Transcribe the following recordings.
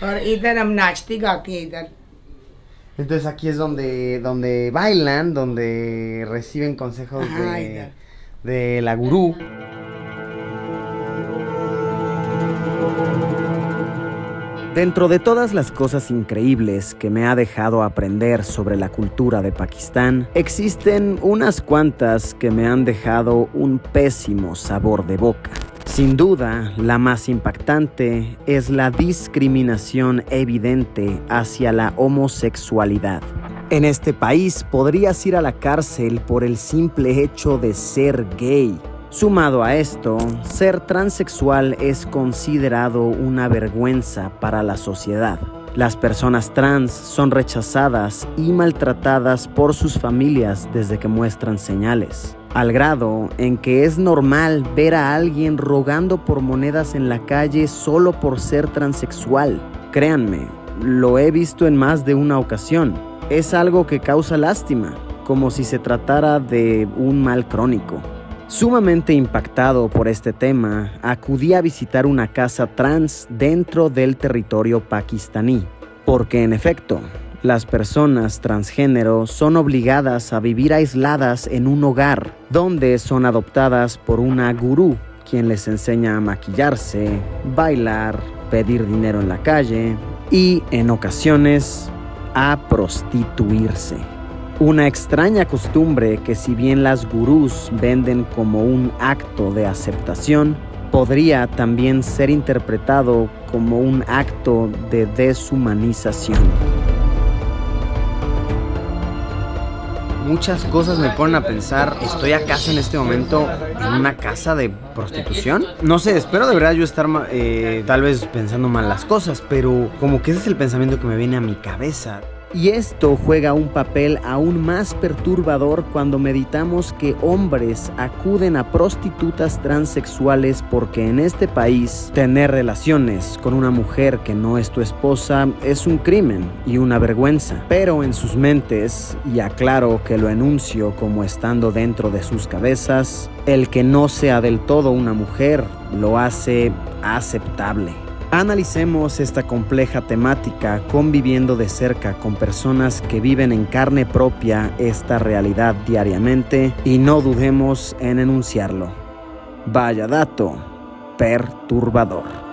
और इधर हम नाचती गाती हैं इधर. Entonces aquí es donde bailan, donde reciben consejos Ajá, इधर. de la gurú. Dentro de todas las cosas increíbles que me ha dejado aprender sobre la cultura de Pakistán, existen unas cuantas que me han dejado un pésimo sabor de boca. Sin duda, la más impactante es la discriminación evidente hacia la homosexualidad. En este país podrías ir a la cárcel por el simple hecho de ser gay. Sumado a esto, ser transexual es considerado una vergüenza para la sociedad. Las personas trans son rechazadas y maltratadas por sus familias desde que muestran señales, al grado en que es normal ver a alguien rogando por monedas en la calle solo por ser transexual. Créanme, lo he visto en más de una ocasión. Es algo que causa lástima, como si se tratara de un mal crónico. Sumamente impactado por este tema, acudí a visitar una casa trans dentro del territorio pakistaní, porque en efecto, las personas transgénero son obligadas a vivir aisladas en un hogar, donde son adoptadas por una gurú, quien les enseña a maquillarse, bailar, pedir dinero en la calle y, en ocasiones, a prostituirse. Una extraña costumbre que, si bien las gurús venden como un acto de aceptación, podría también ser interpretado como un acto de deshumanización. Muchas cosas me ponen a pensar, ¿estoy acaso en este momento en una casa de prostitución? No sé, espero de verdad yo estar tal vez pensando mal las cosas, pero como que ese es el pensamiento que me viene a mi cabeza. Y esto juega un papel aún más perturbador cuando meditamos que hombres acuden a prostitutas transexuales porque en este país tener relaciones con una mujer que no es tu esposa es un crimen y una vergüenza. Pero en sus mentes, y aclaro que lo enuncio como estando dentro de sus cabezas, el que no sea del todo una mujer lo hace aceptable. Analicemos esta compleja temática conviviendo de cerca con personas que viven en carne propia esta realidad diariamente y no dudemos en enunciarlo. Vaya dato perturbador.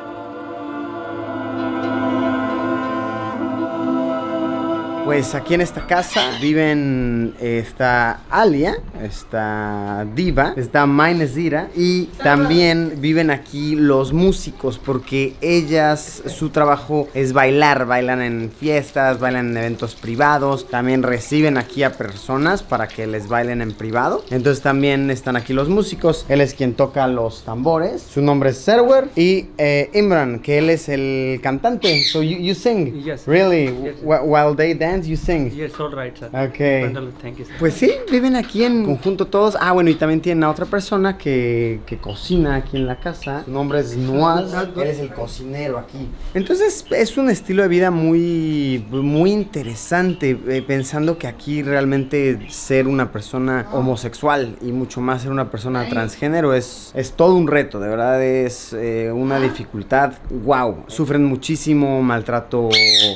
Pues aquí en esta casa viven esta Alia, esta diva, esta Mainezira, y también viven aquí los músicos porque ellas, su trabajo es bailar, bailan en fiestas, bailan en eventos privados, también reciben aquí a personas para que les bailen en privado. Entonces también están aquí los músicos, él es quien toca los tambores, su nombre es Serwer, y Imran, que él es el cantante. So you sing? Yes. Really? Yes. While they dance, you sing? Yes, all right, sir. Okay. Wonderful, thank you, sir. Pues sí, viven aquí en conjunto todos. Ah, bueno, y también tienen a otra persona que cocina aquí en la casa. Su nombre es Nuaz. Él es el cocinero aquí. Entonces es un estilo de vida muy interesante, pensando que aquí realmente ser una persona homosexual y mucho más ser una persona transgénero es todo un reto. De verdad es una dificultad. Wow. Sufren muchísimo maltrato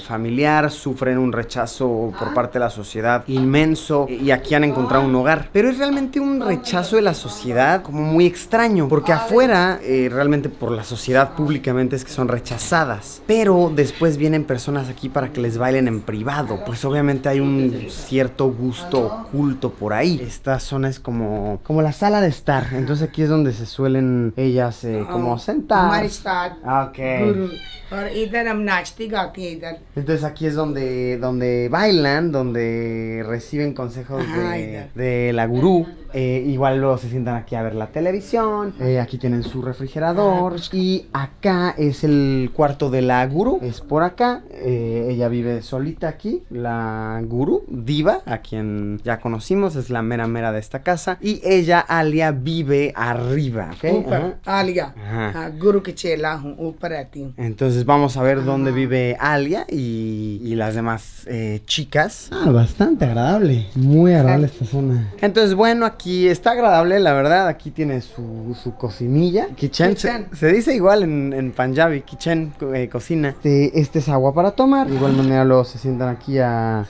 familiar, sufren un rechazo por parte de la sociedad inmenso, y aquí han encontrado un hogar, pero es realmente un rechazo de la sociedad como muy extraño, porque afuera realmente por la sociedad públicamente es que son rechazadas, pero después vienen personas aquí para que les bailen en privado. Pues obviamente hay un cierto gusto oculto por ahí. Esta zona es como la sala de estar, entonces aquí es donde se suelen ellas como sentar. हमारी start Okay. गुरु और इधर हम नाचती गाती हैं इधर. Entonces aquí es donde bailan, donde reciben consejos Ajá, de la gurú. Igual luego se sientan aquí a ver la televisión. Aquí tienen su refrigerador. Y acá es el cuarto de la gurú. Es por acá. Ella vive solita aquí. La gurú, diva, a quien ya conocimos. Es la mera mera de esta casa. Y ella, Alia, vive arriba. ¿Okay? ऊपर आलिया Ajá. हाँ, गुरु की चेला हूँ, ऊपर रहती हूँ. Entonces vamos a ver dónde vive Alia y las demás chicas. Bastante agradable. Muy agradable esta zona. Entonces bueno, aquí aquí está agradable, la verdad. Aquí tiene su cocinilla. Kitchen. Se dice igual en Punjabi, kitchen, cocina. Este es agua para tomar. De igual manera luego se sientan aquí a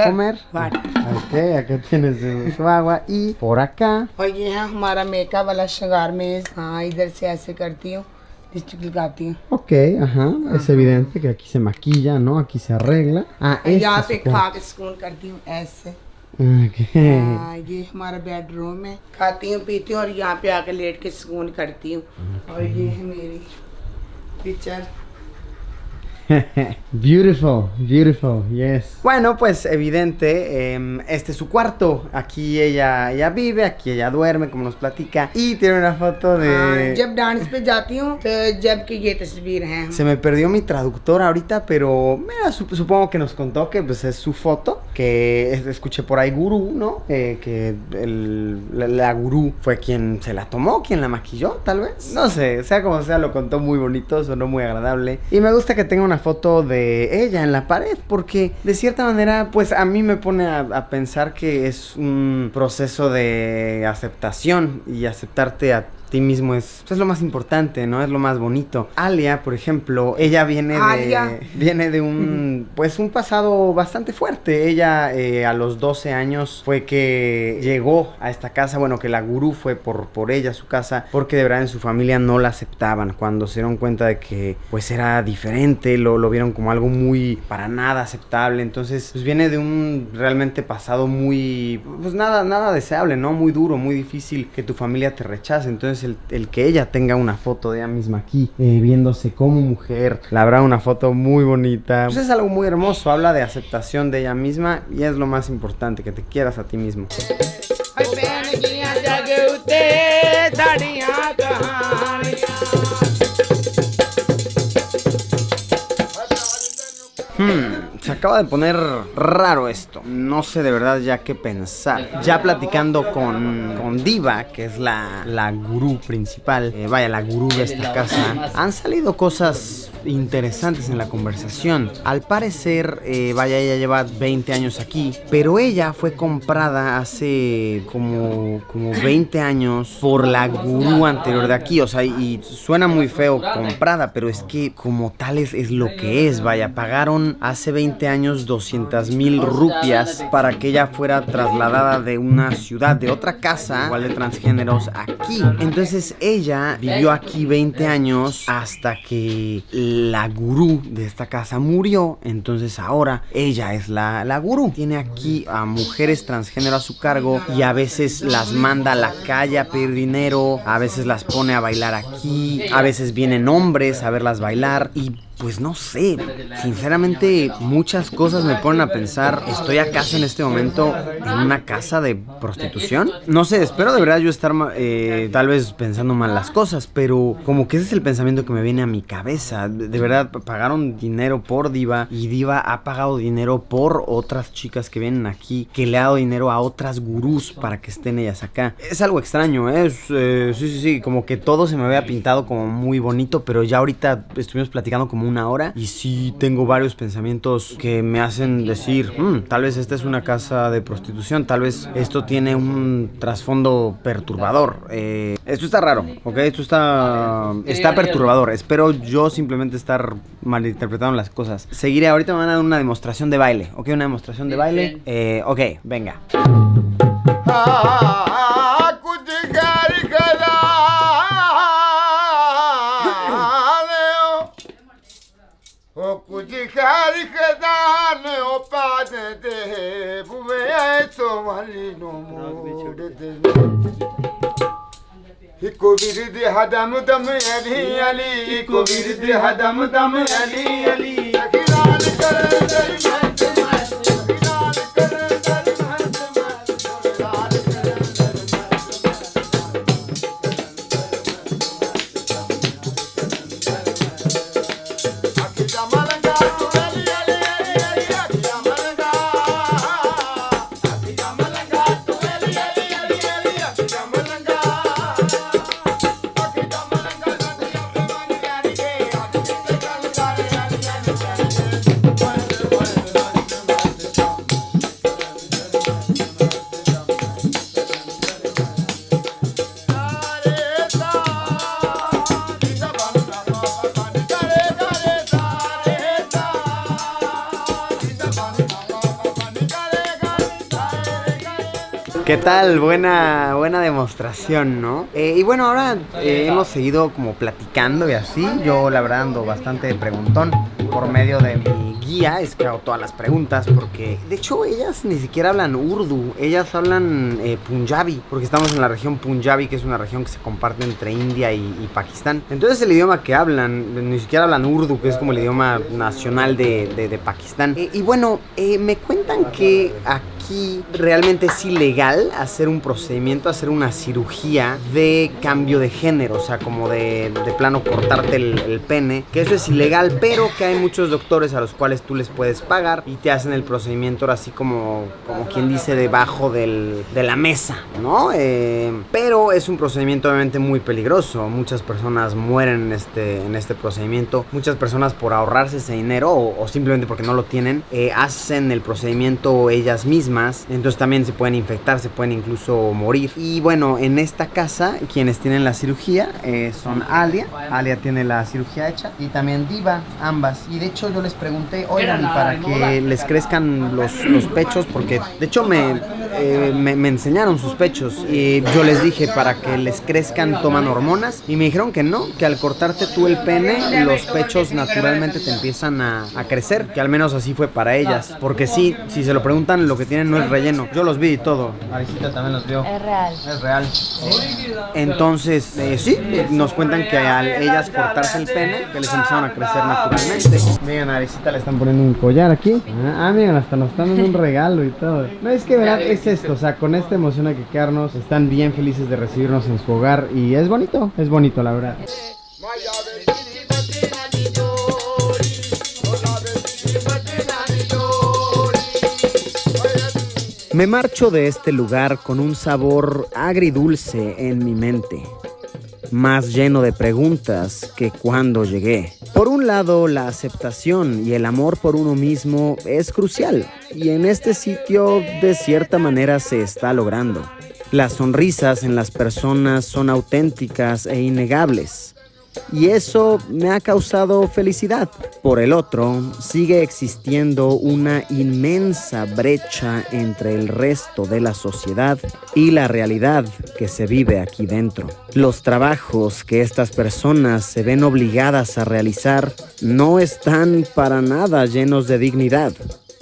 comer. Ok, acá tienes su agua. Y por acá. और ये है हमारा मेकअप वाला श्रृंगार में हाँ इधर से ऐसे करती हूँ लिपस्टिक लगाती हूँ Ok, ajá. Es evidente que aquí se maquilla, ¿no? Aquí se arregla. यहाँ पे खा के सुकून करती हूँ ऐसे Ok. ये हमारा बेडरूम है खाती हूँ पीती हूँ और यहाँ पे आके लेट के सुकून करती हूँ और ये है मेरी picture Beautiful, beautiful, yes. Bueno, pues evidente, este es su cuarto. Aquí ella vive, aquí ella duerme, como nos platica. Y tiene una foto de... जब डांस पे जाती हूँ तो जब की ये तस्वीर है Se me perdió mi traductor ahorita, pero mira, supongo que nos contó que pues es su foto, que escuché por ahí gurú, ¿no? Que la gurú fue quien se la tomó, quien la maquilló, tal vez. No sé, sea como sea, lo contó muy bonito, sonó muy agradable. Y me gusta que tenga una foto de ella en la pared, porque de cierta manera, pues a mí me pone a pensar que es un proceso de aceptación y aceptarte a ti mismo es lo más importante, ¿no? Es lo más bonito. Alia, por ejemplo, ella viene de un pasado bastante fuerte. Ella a los 12 años fue que llegó a esta casa, bueno, que la gurú fue por ella a su casa, porque de verdad en su familia no la aceptaban. Cuando se dieron cuenta de que pues era diferente, lo vieron como algo muy para nada aceptable. Entonces, pues viene de un realmente pasado muy, pues nada deseable, ¿no? Muy duro, muy difícil que tu familia te rechace. Entonces el que ella tenga una foto de ella misma aquí, viéndose como mujer, la verdad una foto muy bonita, pues es algo muy hermoso, habla de aceptación de ella misma y es lo más importante, que te quieras a ti mismo. Se acaba de poner raro esto. No sé de verdad ya qué pensar. Ya platicando con Diva, que es la gurú principal, la gurú de esta casa, han salido cosas interesantes en la conversación. Al parecer, ella lleva 20 años aquí, pero ella fue comprada hace como 20 años por la gurú anterior de aquí. O sea, y suena muy feo comprada, pero es que como tal es lo que es. Pagaron hace 20 años 200,000 rupias para que ella fuera trasladada de una ciudad, de otra casa, igual de transgéneros, aquí. Entonces ella vivió aquí 20 años hasta que la gurú de esta casa murió. Entonces ahora ella es la gurú. Tiene aquí a mujeres transgénero a su cargo y a veces las manda a la calle a pedir dinero, a veces las pone a bailar aquí, a veces vienen hombres a verlas bailar y pues no sé, sinceramente muchas cosas me ponen a pensar, ¿estoy acaso en este momento en una casa de prostitución? No sé, espero de verdad yo estar tal vez pensando mal las cosas, pero como que ese es el pensamiento que me viene a mi cabeza. De verdad, pagaron dinero por Diva y Diva ha pagado dinero por otras chicas que vienen aquí, que le ha dado dinero a otras gurús para que estén ellas acá. Es algo extraño, sí, como que todo se me había pintado como muy bonito, pero ya ahorita estuvimos platicando como una hora y sí tengo varios pensamientos que me hacen decir, tal vez esta es una casa de prostitución, tal vez esto tiene un trasfondo perturbador. Esto está raro, ¿ok? Esto está perturbador. Espero yo simplemente estar malinterpretando las cosas. Seguiré, ahorita me van a dar una demostración de baile, ¿ok? Una demostración de baile. Ok, venga. ¿Qué tal? Buena demostración, ¿no? Y bueno, ahora hemos seguido como platicando y así. Yo la verdad ando bastante preguntón por medio de mi guía. Es que hago todas las preguntas porque de hecho ellas ni siquiera hablan urdu. Ellas hablan punjabi, porque estamos en la región Punjabi, que es una región que se comparte entre India y Pakistán. Entonces el idioma que hablan, ni siquiera hablan urdu, que es como el idioma nacional de Pakistán. Y bueno, me cuentan que aquí realmente es ilegal hacer un procedimiento, hacer una cirugía de cambio de género, o sea, como de plano cortarte el pene, que eso es ilegal, pero que hay muchos doctores a los cuales tú les puedes pagar y te hacen el procedimiento ahora así como quien dice debajo de la mesa, ¿no? Pero es un procedimiento obviamente muy peligroso. Muchas personas mueren en este procedimiento. Muchas personas por ahorrarse ese dinero o simplemente porque no lo tienen, hacen el procedimiento ellas mismas. Entonces también se pueden infectar, se pueden incluso morir. Y bueno, en esta casa quienes tienen la cirugía son Alia. Alia tiene la cirugía hecha y también Diva, ambas. Y de hecho yo les pregunté, oigan, para que les crezcan los pechos, porque de hecho me enseñaron sus pechos y yo les dije, para que les crezcan toman hormonas, y me dijeron que no, que al cortarte tú el pene los pechos naturalmente te empiezan a crecer, que al menos así fue para ellas, porque sí, si se lo preguntan, lo que tienen no es relleno. Yo los vi y todo. Arisita también los vio. Es real. Es real. Entonces, sí, nos cuentan que al ellas cortarse el pene, que les empezaron a crecer naturalmente. Miren, a Arisita le están poniendo un collar aquí. Miren, hasta nos están dando un regalo y todo. No, es que verdad es esto, o sea, con esta emoción hay que quedarnos. Están bien felices de recibirnos en su hogar y es bonito la verdad. Me marcho de este lugar con un sabor agridulce en mi mente, más lleno de preguntas que cuando llegué. Por un lado, la aceptación y el amor por uno mismo es crucial, y en este sitio de cierta manera se está logrando. Las sonrisas en las personas son auténticas e innegables, y eso me ha causado felicidad. Por el otro, sigue existiendo una inmensa brecha entre el resto de la sociedad y la realidad que se vive aquí dentro. Los trabajos que estas personas se ven obligadas a realizar no están para nada llenos de dignidad.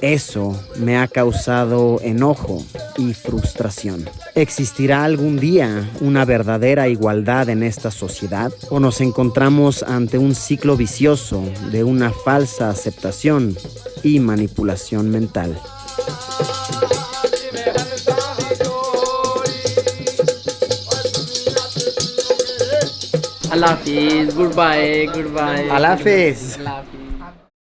Eso me ha causado enojo y frustración. ¿Existirá algún día una verdadera igualdad en esta sociedad? ¿O nos encontramos ante un ciclo vicioso de una falsa aceptación y manipulación mental? Allah Hafiz, goodbye. Allah Hafiz. Allah Hafiz.